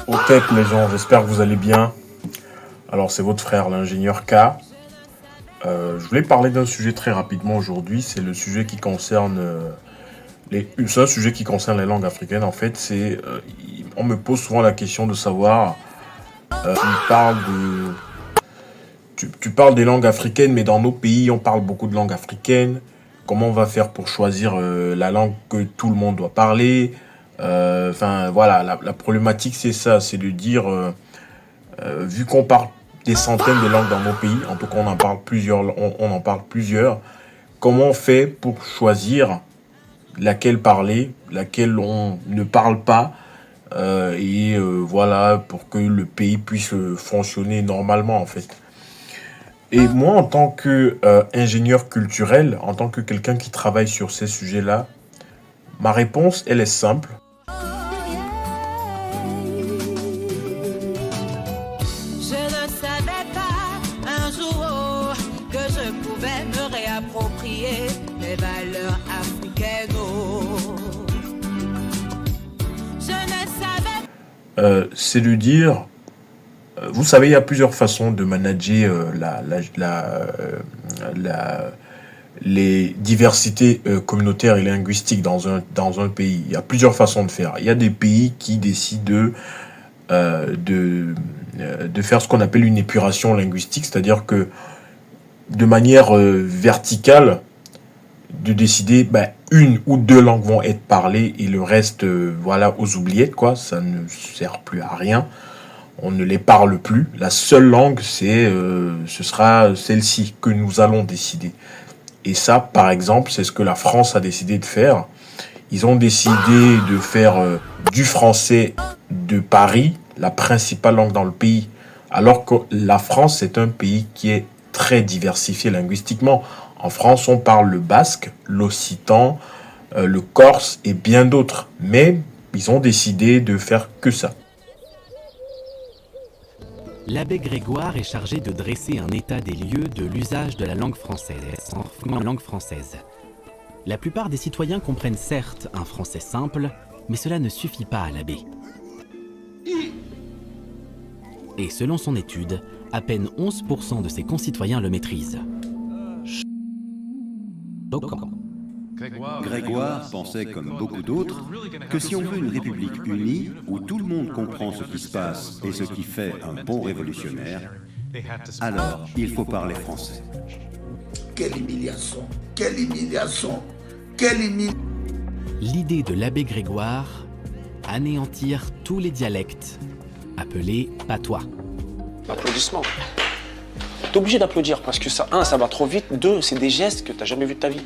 Au tech les gens, j'espère que vous allez bien. Alors c'est votre frère l'ingénieur K. Je voulais parler d'un sujet très rapidement aujourd'hui. C'est le sujet qui concerne c'est un sujet qui concerne les langues africaines. En fait, on me pose souvent la question de savoir. Tu parles tu parles des langues africaines, mais dans nos pays, on parle beaucoup de langues africaines. Comment on va faire pour choisir la langue que tout le monde doit parler? Enfin voilà, la problématique c'est ça, c'est de dire vu qu'on parle des centaines de langues dans nos pays, en tout cas on en parle plusieurs, comment on fait pour choisir laquelle parler, laquelle on ne parle pas, voilà, pour que le pays puisse fonctionner normalement en fait. Et moi, en tant que ingénieur culturel, en tant que quelqu'un qui travaille sur ces sujets-là, ma réponse, elle est simple. Je ne savais pas un jour que je pouvais me réapproprier les valeurs africaines. Je ne savais C'est de dire, vous savez, il y a plusieurs façons de manager les diversités communautaires et linguistiques dans un pays. Il y a plusieurs façons de faire. Il y a des pays qui décident euh, de, de faire ce qu'on appelle une épuration linguistique, c'est-à-dire que de manière verticale, de décider une ou deux langues vont être parlées et le reste, voilà, aux oubliettes, quoi. Ça ne sert plus à rien. On ne les parle plus. La seule langue, ce sera celle-ci que nous allons décider. Et ça, par exemple, c'est ce que la France a décidé de faire. Ils ont décidé de faire du français de Paris la principale langue dans le pays, alors que la France, c'est un pays qui est très diversifié linguistiquement. En France, on parle le basque, l'occitan, le corse et bien d'autres. Mais ils ont décidé de faire que ça. L'abbé Grégoire est chargé de dresser un état des lieux de l'usage de la langue française en langue française. La plupart des citoyens comprennent certes un français simple, mais cela ne suffit pas à l'abbé. Et selon son étude, à peine 11% de ses concitoyens le maîtrisent. Choquant. Grégoire pensait, comme beaucoup d'autres, que si on veut une république unie, où tout le monde comprend ce qui se passe et ce qui fait un bon révolutionnaire, alors il faut parler français. Quelle humiliation! Quelle humiliation! Quelle humiliation! L'idée de l'abbé Grégoire, anéantir tous les dialectes, appelés patois. Applaudissements. T'es obligé d'applaudir parce que ça, un, ça va trop vite, deux, c'est des gestes que t'as jamais vus de ta vie.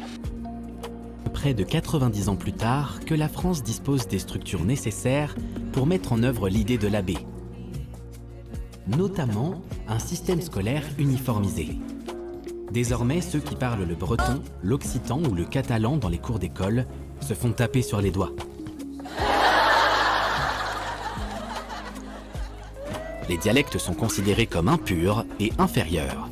Près de 90 ans plus tard, que la France dispose des structures nécessaires pour mettre en œuvre l'idée de l'abbé. Notamment un système scolaire uniformisé. Désormais, ceux qui parlent le breton, l'occitan ou le catalan dans les cours d'école se font taper sur les doigts. Les dialectes sont considérés comme impurs et inférieurs.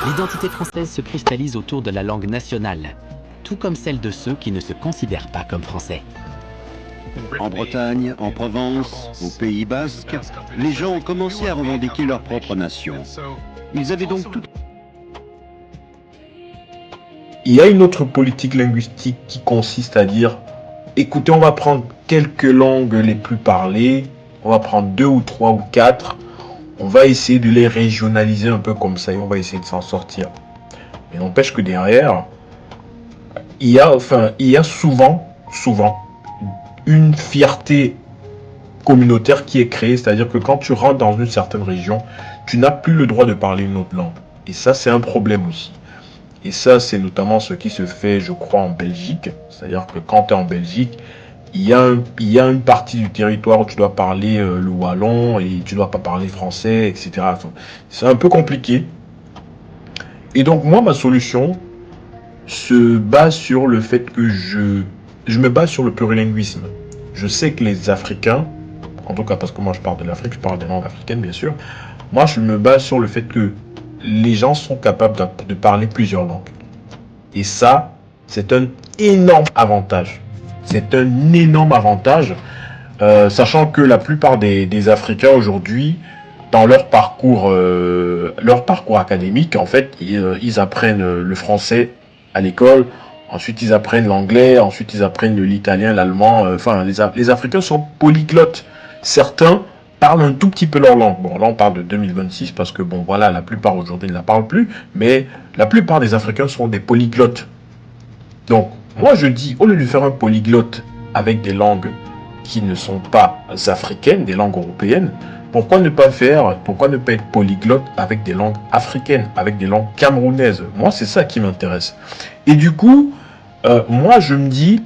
L'identité française se cristallise autour de la langue nationale, tout comme celle de ceux qui ne se considèrent pas comme français. En Bretagne, en Provence, au Pays Basque, les gens ont commencé à revendiquer leur propre nation. Ils avaient donc tout... Il y a une autre politique linguistique qui consiste à dire, écoutez, on va prendre quelques langues les plus parlées, on va prendre 2 ou 3 ou 4, on va essayer de les régionaliser un peu comme ça et on va essayer de s'en sortir. Mais n'empêche que derrière, il y a souvent une fierté communautaire qui est créée, c'est-à-dire que quand tu rentres dans une certaine région, tu n'as plus le droit de parler une autre langue. Et ça, c'est un problème aussi. Et ça, c'est notamment ce qui se fait, je crois, en Belgique. C'est-à-dire que quand tu es en Belgique, il y a une partie du territoire où tu dois parler le wallon et tu ne dois pas parler français, etc. Enfin, c'est un peu compliqué. Et donc, moi, ma solution se base sur le fait que je me base sur le plurilinguisme. Je sais que les Africains, en tout cas parce que moi je parle de l'Afrique, je parle des langues africaines bien sûr, moi je me base sur le fait que les gens sont capables de parler plusieurs langues. Et ça, c'est un énorme avantage. C'est un énorme avantage Sachant que la plupart des Africains aujourd'hui, dans leur parcours académique, en fait, ils apprennent le français à l'école, ensuite ils apprennent l'anglais, ensuite ils apprennent l'italien, l'allemand. Enfin, les Africains sont polyglottes. Certains parlent un tout petit peu leur langue. Bon, là on parle de 2026 parce que bon, voilà, la plupart aujourd'hui ne la parlent plus, mais la plupart des Africains sont des polyglottes. Donc, moi je dis, au lieu de faire un polyglotte avec des langues qui ne sont pas africaines, des langues européennes, pourquoi ne pas être polyglotte avec des langues africaines, avec des langues camerounaises? Moi, c'est ça qui m'intéresse. Et du coup, moi, je me dis,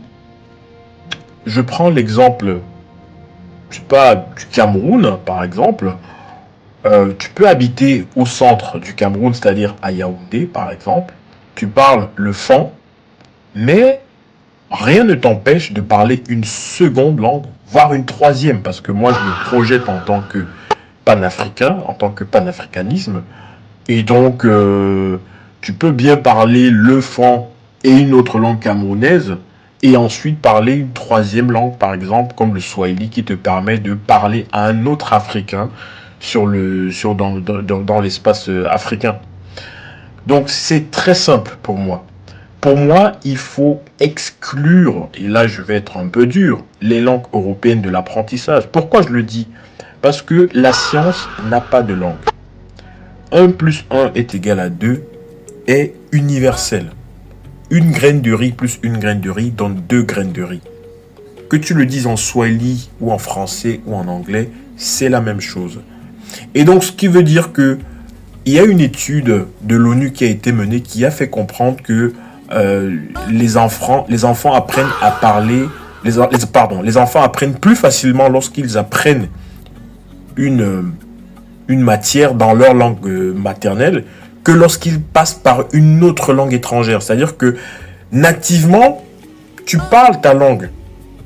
je prends l'exemple, je sais pas, du Cameroun, par exemple. Tu peux habiter au centre du Cameroun, c'est-à-dire à Yaoundé, par exemple. Tu parles le fan, mais rien ne t'empêche de parler une seconde langue, voire une troisième, parce que moi, je me projette en tant que panafricain, en tant que panafricanisme. Et donc, tu peux bien parler le fan et une autre langue camerounaise, et ensuite parler une troisième langue, par exemple, comme le swahili, qui te permet de parler à un autre Africain dans l'espace africain. Donc, c'est très simple pour moi. Pour moi, il faut exclure, et là je vais être un peu dur, les langues européennes de l'apprentissage. Pourquoi je le dis? Parce que la science n'a pas de langue. 1 plus 1 est égal à 2 est universel. Une graine de riz plus une graine de riz donne 2 graines de riz. Que tu le dises en swahili ou en français ou en anglais, c'est la même chose. Et donc, ce qui veut dire que il y a une étude de l'ONU qui a été menée qui a fait comprendre que les enfants apprennent à parler, les enfants apprennent plus facilement lorsqu'ils apprennent une matière dans leur langue maternelle que lorsqu'ils passent par une autre langue étrangère. C'est-à-dire que nativement, tu parles ta langue.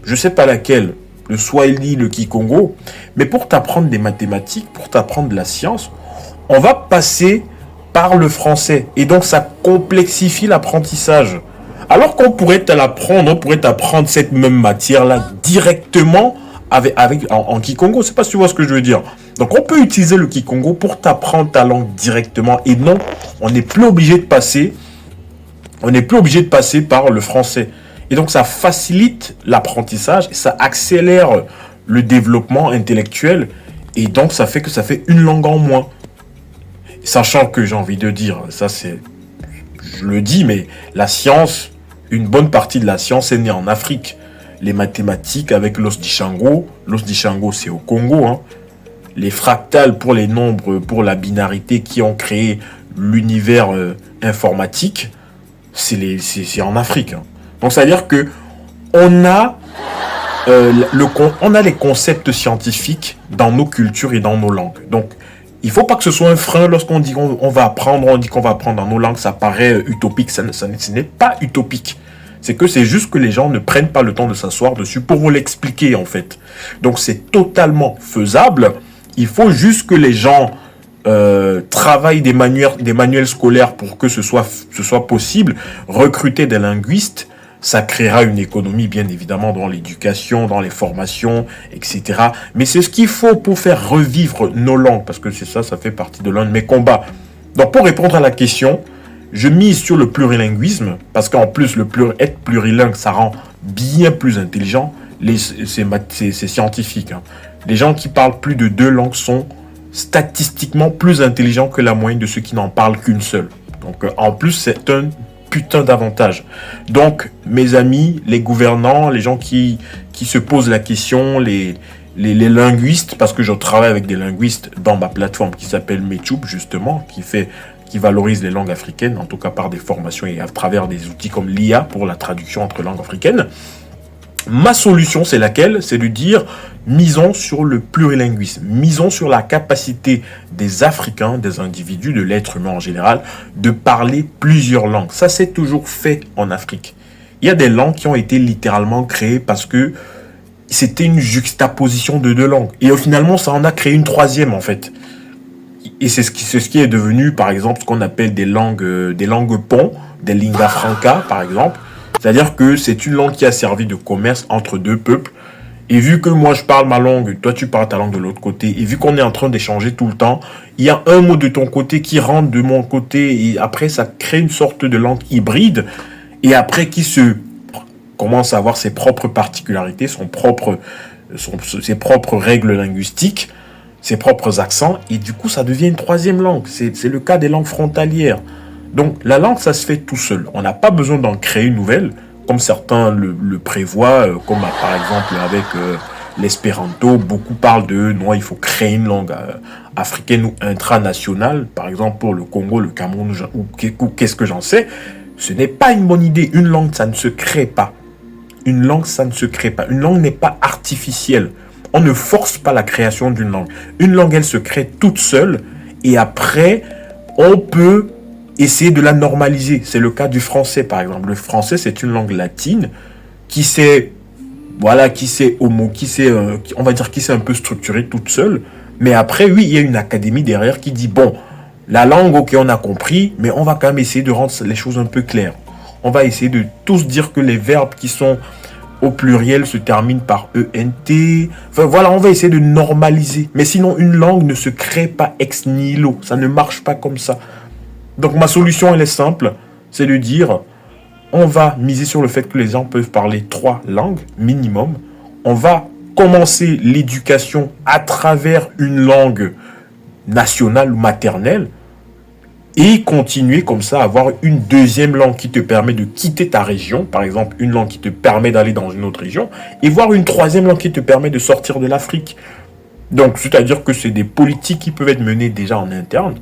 Je sais pas laquelle, le swahili, le kikongo, mais pour t'apprendre des mathématiques, pour t'apprendre de la science, on va passer par le français. Et donc, ça complexifie l'apprentissage. Alors qu'on pourrait t'apprendre cette même matière-là directement en Kikongo. Je ne sais pas si tu vois ce que je veux dire. Donc, on peut utiliser le Kikongo pour t'apprendre ta langue directement. Et non, on n'est plus obligé de passer par le français. Et donc, ça facilite l'apprentissage, ça accélère le développement intellectuel. Et donc, ça fait une langue en moins. Sachant que j'ai envie de dire, je le dis, mais la science, une bonne partie de la science est née en Afrique. Les mathématiques avec l'os d'Ishango c'est au Congo, hein. Les fractales pour les nombres, pour la binarité qui ont créé l'univers informatique, c'est en Afrique, hein. Donc ça veut dire que on a les concepts scientifiques dans nos cultures et dans nos langues. Donc il ne faut pas que ce soit un frein lorsqu'on dit qu'on va apprendre dans nos langues, ça paraît utopique. Ce n'est pas utopique. C'est juste que les gens ne prennent pas le temps de s'asseoir dessus pour vous l'expliquer, en fait. Donc, c'est totalement faisable. Il faut juste que les gens travaillent des manuels scolaires pour que ce soit possible. Recruter des linguistes, ça créera une économie, bien évidemment, dans l'éducation, dans les formations, etc. Mais c'est ce qu'il faut pour faire revivre nos langues, parce que ça fait partie de l'un de mes combats. Donc, pour répondre à la question, je mise sur le plurilinguisme, parce qu'en plus, être plurilingue, ça rend bien plus intelligent. C'est scientifique, hein. Les gens qui parlent plus de 2 langues sont statistiquement plus intelligents que la moyenne de ceux qui n'en parlent qu'une seule. Donc, en plus, c'est un putain d'avantage. Donc, mes amis, les gouvernants, les gens qui se posent la question, les linguistes, parce que je travaille avec des linguistes dans ma plateforme qui s'appelle Metchoub, justement, qui valorise les langues africaines, en tout cas par des formations et à travers des outils comme l'IA pour la traduction entre langues africaines. Ma solution, c'est laquelle? C'est de dire, misons sur le plurilinguisme, misons sur la capacité des Africains, des individus, de l'être humain en général, de parler plusieurs langues. Ça, c'est toujours fait en Afrique. Il y a des langues qui ont été littéralement créées parce que c'était une juxtaposition de 2 langues. Et finalement, ça en a créé une troisième, en fait. Et c'est ce qui est devenu, par exemple, ce qu'on appelle des langues ponts, des lingua franca, par exemple. C'est-à-dire que c'est une langue qui a servi de commerce entre 2 peuples Et vu que moi je parle ma langue, toi tu parles ta langue de l'autre côté, et vu qu'on est en train d'échanger tout le temps, il y a un mot de ton côté qui rentre de mon côté, et après ça crée une sorte de langue hybride, et après qui commence à avoir ses propres particularités, ses propres règles linguistiques, ses propres accents, et du coup ça devient une troisième langue. C'est le cas des langues frontalières. Donc la langue, ça se fait tout seul. On n'a pas besoin d'en créer une nouvelle, comme certains le prévoient, comme par exemple avec l'espéranto. Beaucoup parlent de non, il faut créer une langue africaine ou intranationale, par exemple pour le Congo, le Cameroun ou qu'est-ce que j'en sais. Ce n'est pas une bonne idée. Une langue, ça ne se crée pas. Une langue, ça ne se crée pas. Une langue n'est pas artificielle. On ne force pas la création d'une langue. Une langue, elle se crée toute seule et après, on peut essayer de la normaliser. C'est le cas du français, par exemple. Le français, c'est une langue latine qui s'est on va dire qui s'est un peu structurée toute seule. Mais après, oui, il y a une académie derrière qui dit, bon, la langue, ok, on a compris, mais on va quand même essayer de rendre les choses un peu claires. On va essayer de tous dire que les verbes qui sont au pluriel se terminent par ENT. Enfin, voilà, on va essayer de normaliser. Mais sinon, une langue ne se crée pas ex nihilo. Ça ne marche pas comme ça. Donc ma solution, elle est simple, c'est de dire, on va miser sur le fait que les gens peuvent parler 3 langues minimum. On va commencer l'éducation à travers une langue nationale ou maternelle et continuer comme ça à avoir une deuxième langue qui te permet de quitter ta région, par exemple une langue qui te permet d'aller dans une autre région, et voir une troisième langue qui te permet de sortir de l'Afrique. Donc c'est-à-dire que c'est des politiques qui peuvent être menées déjà en interne,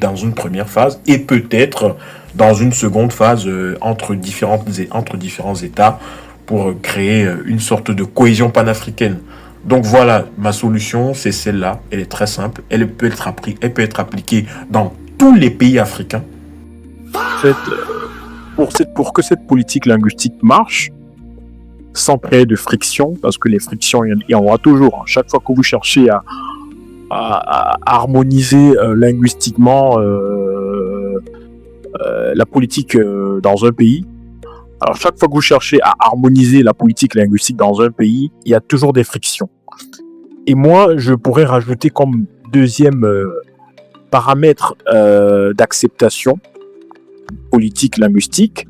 dans une première phase, et peut-être dans une seconde phase entre différents États pour créer une sorte de cohésion panafricaine. Donc voilà, ma solution, c'est celle-là. Elle est très simple. Elle peut être appliquée dans tous les pays africains. Pour que cette politique linguistique marche, sans créer de friction, parce que les frictions, il y en aura toujours. Chaque fois que vous cherchez à harmoniser linguistiquement la politique dans un pays. Alors chaque fois que vous cherchez à harmoniser la politique linguistique dans un pays, il y a toujours des frictions. Et moi, je pourrais rajouter comme deuxième paramètre d'acceptation politique linguistique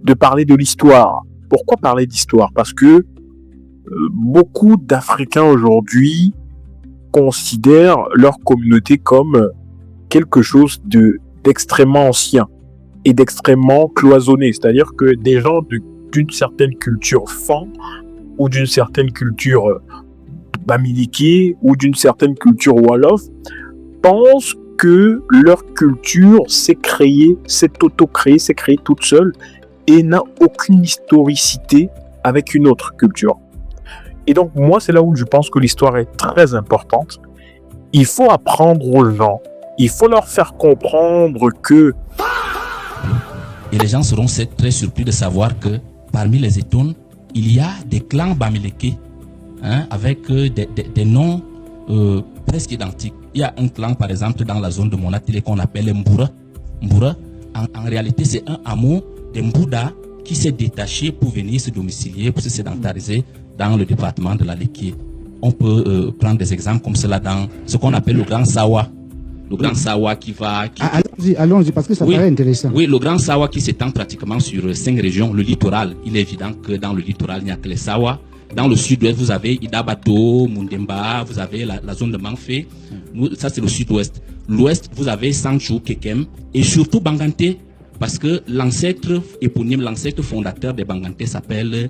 de parler de l'histoire. Pourquoi parler d'histoire? Parce que beaucoup d'Africains aujourd'hui considèrent leur communauté comme quelque chose d'extrêmement ancien et d'extrêmement cloisonné. C'est-à-dire que des gens d'une certaine culture fan ou d'une certaine culture bamileke ou d'une certaine culture wolof pensent que leur culture s'est créée toute seule et n'a aucune historicité avec une autre culture. Et donc, moi, c'est là où je pense que l'histoire est très importante. Il faut apprendre aux gens, il faut leur faire comprendre que... Et les gens seront très surpris de savoir que parmi les Etoun, il y a des clans bamileke, avec des noms presque identiques. Il y a un clan, par exemple, dans la zone de Monatile qu'on appelle Mboura. Mboura, en réalité, c'est un hameau des Mbouda qui s'est détaché pour venir se domicilier, pour se sédentariser dans le département de la Léquier. On peut prendre des exemples comme cela dans ce qu'on appelle le Grand Sawa. Le Grand Sawa qui va... Allons-y, parce que ça paraît intéressant. Oui, le Grand Sawa qui s'étend pratiquement sur 5 régions. Le littoral, il est évident que dans le littoral, il n'y a que les Sawa. Dans le sud-ouest, vous avez Idabato, Mundemba, vous avez la zone de Manfé. Ça, c'est le sud-ouest. L'ouest, vous avez Sanchou, Kekem et surtout Bangante. Parce que l'ancêtre éponyme, l'ancêtre fondateur des Bangante s'appelle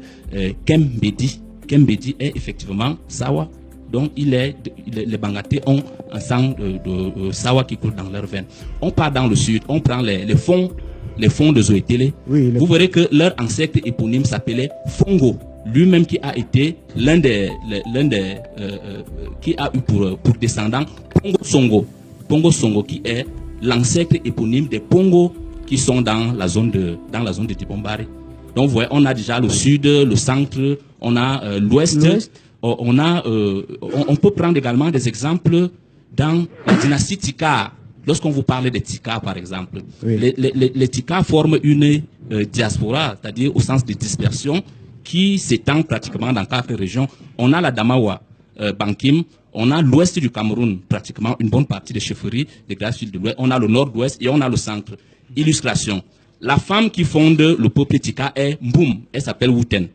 Kembedi. Kembedi est effectivement Sawa. Donc, les Bangate ont un sang de Sawa qui coule dans leurs veines. On part dans le sud, on prend les fonds de Zoétélé. Oui, vous verrez que leur ancêtre éponyme s'appelait Fongo. Lui-même qui a été l'un des qui a eu pour descendant Pongo Songo. Pongo Songo qui est l'ancêtre éponyme des Pongo qui sont dans la zone de Dibombari. Donc vous voyez, on a déjà le sud, le centre, on a l'ouest. On peut prendre également des exemples dans la dynastie Tika. Lorsqu'on vous parle des Tika, par exemple, oui. Les Tika forment une diaspora, c'est-à-dire au sens de dispersion, qui s'étend pratiquement dans 4 régions. On a la Damawa, Bankim, on a l'ouest du Cameroun, pratiquement une bonne partie des chefferies des Grands Sud de l'Ouest, on a le nord-ouest et on a le centre. Illustration. La femme qui fonde le peuple Tika est Mboum, elle s'appelle Wouten.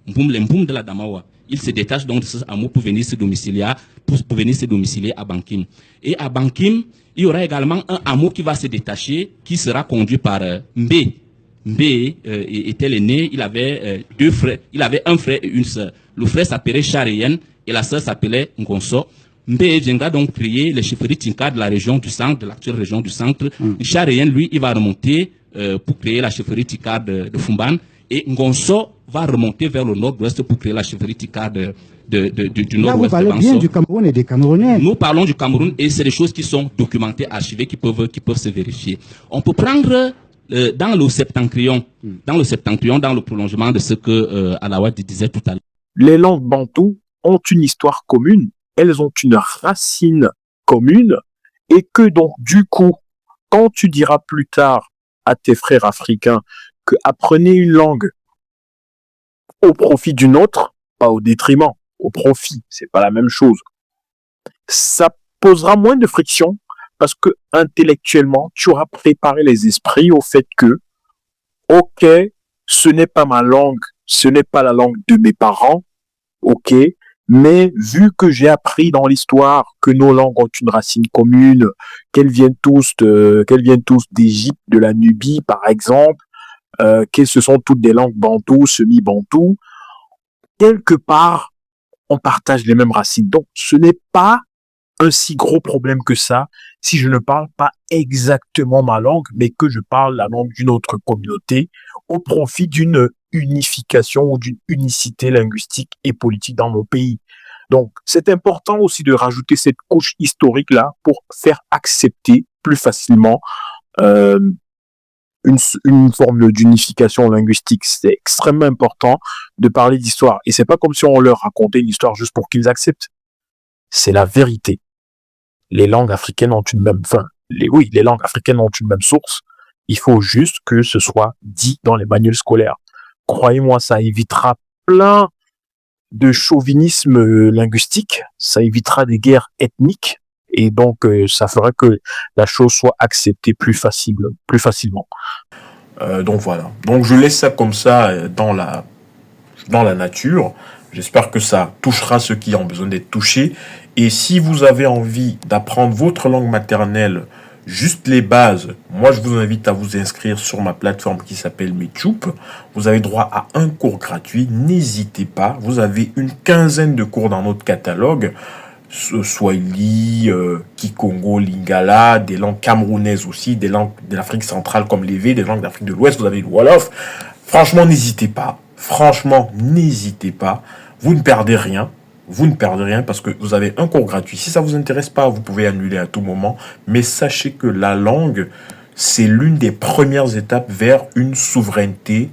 Mboum, le Mboum de la Damawa. Il se détache donc de ce hameau pour venir se domicilier, à Bankim. Et à Bankim, il y aura également un hameau qui va se détacher, qui sera conduit par Mbé. Mbé était l'aîné, il avait 2 frères, il avait un frère et une sœur. Le frère s'appelait Charien et la sœur s'appelait Ngonso. Mbé viendra donc créer les chefferies Tinka de la région du centre, de l'actuelle région du centre. Charien, lui, il va remonter pour créer la chefferie Tika de Fumban. Et Ngonso va remonter vers le nord-ouest pour créer la chefferie Tika du Là, nord-ouest. vous parlez bien du Cameroun et des Camerounais. Nous parlons du Cameroun et c'est des choses qui sont documentées, archivées, qui peuvent se vérifier. On peut prendre dans le septentrion, dans le prolongement de ce que Alawad disait tout à l'heure. Les langues bantoues ont une histoire commune, elles ont une racine commune, et que donc, du coup, quand tu diras plus tard à tes frères africains que apprenez une langue au profit d'une autre, pas au détriment, au profit, c'est pas la même chose. Ça posera moins de friction parce que intellectuellement, tu auras préparé les esprits au fait que, ok, ce n'est pas ma langue, ce n'est pas la langue de mes parents, ok, mais vu que j'ai appris dans l'histoire que nos langues ont une racine commune, qu'elles viennent tous d'Égypte, de la Nubie, par exemple, que ce sont toutes des langues bantoues, semi-bantoues, quelque part, on partage les mêmes racines. Donc, ce n'est pas un si gros problème que ça si je ne parle pas exactement ma langue, mais que je parle la langue d'une autre communauté au profit d'une unification ou d'une unicité linguistique et politique dans nos pays. Donc, c'est important aussi de rajouter cette couche historique-là pour faire accepter plus facilement une forme d'unification linguistique. C'est extrêmement important de parler d'histoire. Et c'est pas comme si on leur racontait une histoire juste pour qu'ils acceptent. C'est la vérité. Les langues africaines ont une même les langues africaines ont une même source. Il faut juste que ce soit dit dans les manuels scolaires. Croyez-moi, ça évitera plein de chauvinisme linguistique, ça évitera des guerres ethniques, et donc ça fera que la chose soit acceptée plus facilement. Donc voilà. Donc je laisse ça comme ça dans la nature. J'espère que ça touchera ceux qui ont besoin d'être touchés. Et si vous avez envie d'apprendre votre langue maternelle, juste les bases, moi je vous invite à vous inscrire sur ma plateforme qui s'appelle Mechup. Vous avez droit à un cours gratuit, n'hésitez pas. Vous avez une 15aine de cours dans notre catalogue. Swahili, Kikongo, Lingala, des langues camerounaises aussi, des langues de l'Afrique centrale comme l'Evé, des langues d'Afrique de l'Ouest, vous avez le Wolof. Franchement, n'hésitez pas. Vous ne perdez rien. Parce que vous avez un cours gratuit. Si ça vous intéresse pas, vous pouvez annuler à tout moment. Mais sachez que la langue, c'est l'une des premières étapes vers une souveraineté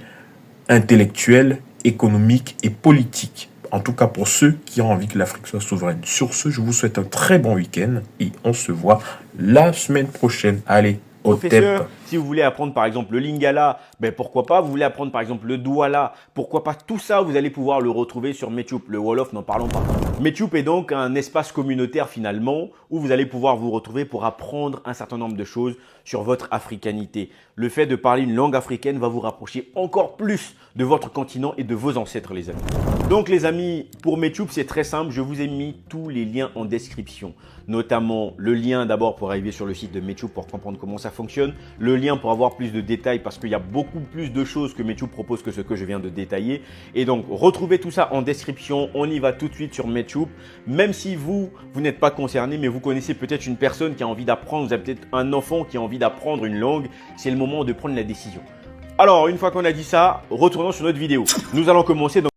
intellectuelle, économique et politique. En tout cas pour ceux qui ont envie que l'Afrique soit souveraine. Sur ce, je vous souhaite un très bon week-end et on se voit la semaine prochaine. Allez, au Professeur, si vous voulez apprendre par exemple le Lingala, ben pourquoi pas. Vous voulez apprendre par exemple le Douala, pourquoi pas. Tout ça, vous allez pouvoir le retrouver sur Mechup. Le Wolof, n'en parlons pas. Mechup est donc un espace communautaire finalement où vous allez pouvoir vous retrouver pour apprendre un certain nombre de choses sur votre africanité. Le fait de parler une langue africaine va vous rapprocher encore plus de votre continent et de vos ancêtres, les amis. Donc les amis, pour Mechup, c'est très simple. Je vous ai mis tous les liens en description, notamment le lien d'abord pour arriver sur le site de Mechup pour comprendre comment ça fonctionne, le lien pour avoir plus de détails parce qu'il y a beaucoup plus de choses que Mechup propose que ce que je viens de détailler. Et donc, retrouvez tout ça en description. On y va tout de suite sur Mechup. Même si vous n'êtes pas concerné, mais vous connaissez peut-être une personne qui a envie d'apprendre, vous avez peut-être un enfant qui a envie d'apprendre une langue, c'est le moment de prendre la décision. Alors, une fois qu'on a dit ça, retournons sur notre vidéo. Nous allons commencer dans